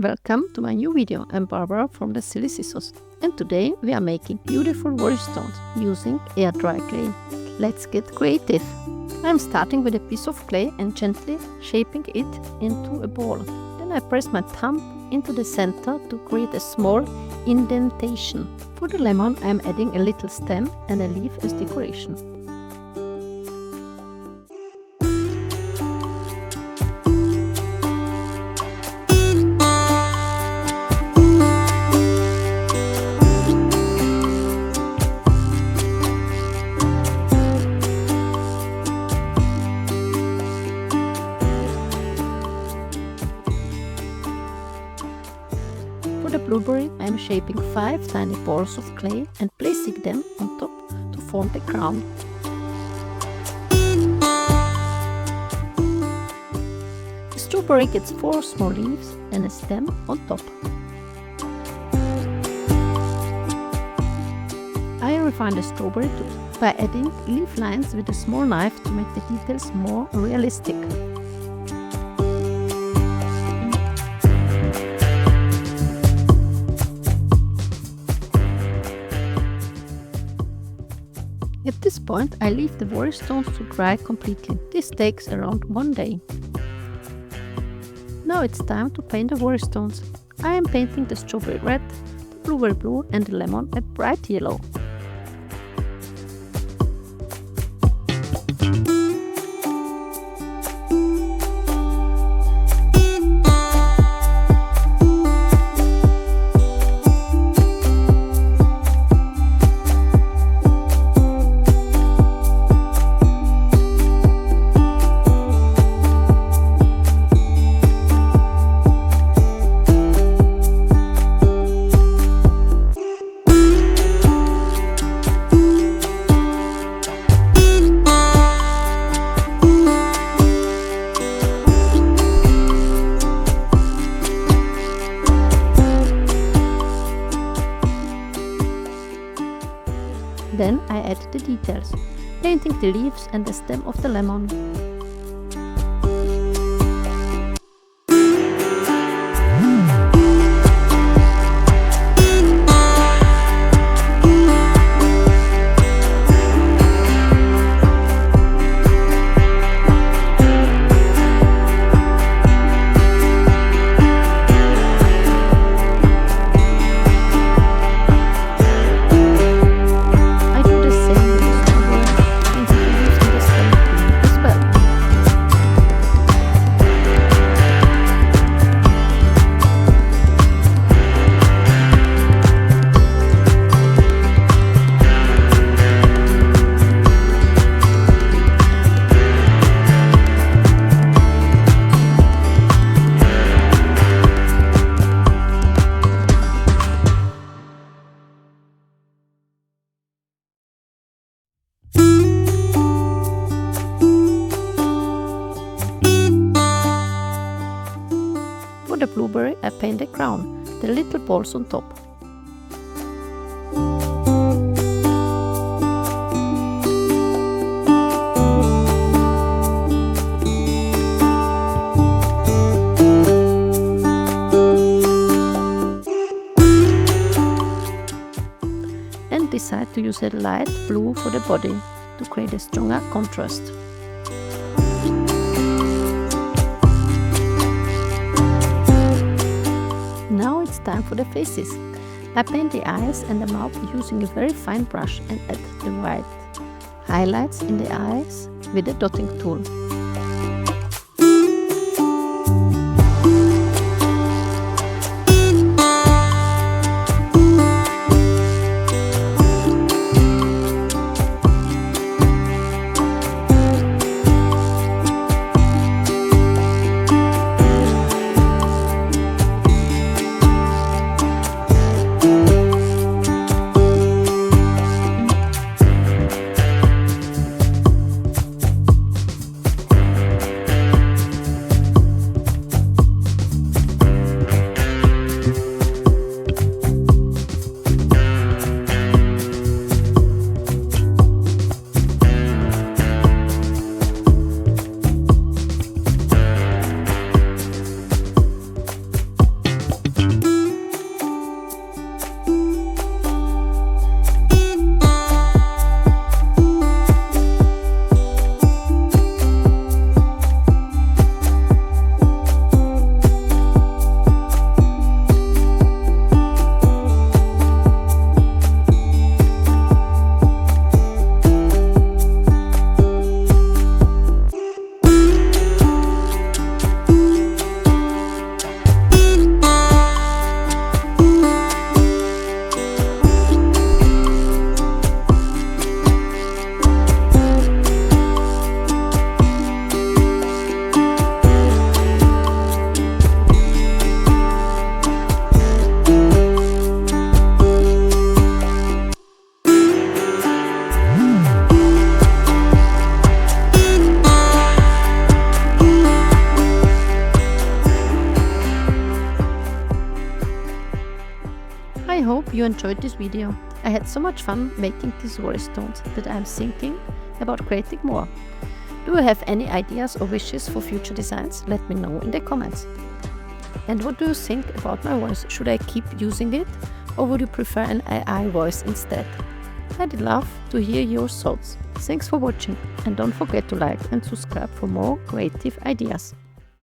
Welcome to my new video. I'm Barbara from the Silly Scissors, and today we are making beautiful varnish stones using air dry clay. Let's get creative. I'm starting with a piece of clay and gently shaping it into a ball. Then I press my thumb into the center to create a small indentation. For the lemon I'm adding a little stem and a leaf as decoration. For the blueberry, I am shaping 5 tiny balls of clay and placing them on top to form the crown. The strawberry gets 4 small leaves and a stem on top. I refine the strawberry by adding leaf lines with a small knife to make the details more realistic. At this point, I leave the varnish stones to dry completely. This takes around 1 day. Now it's time to paint the varnish stones. I am painting the strawberry red, the blueberry blue and the lemon a bright yellow. Then I add the details, painting the leaves and the stem of the lemon. For the blueberry, I paint the crown, the little balls on top. And decide to use a light blue for the body to create a stronger contrast. Now it's time for the faces. I paint the eyes and the mouth using a very fine brush and add the white highlights in the eyes with a dotting tool. I hope you enjoyed this video. I had so much fun making these worry stones that I'm thinking about creating more. Do you have any ideas or wishes for future designs? Let me know in the comments. And what do you think about my voice? Should I keep using it, or would you prefer an AI voice instead? I'd love to hear your thoughts. Thanks for watching, and don't forget to like and subscribe for more creative ideas.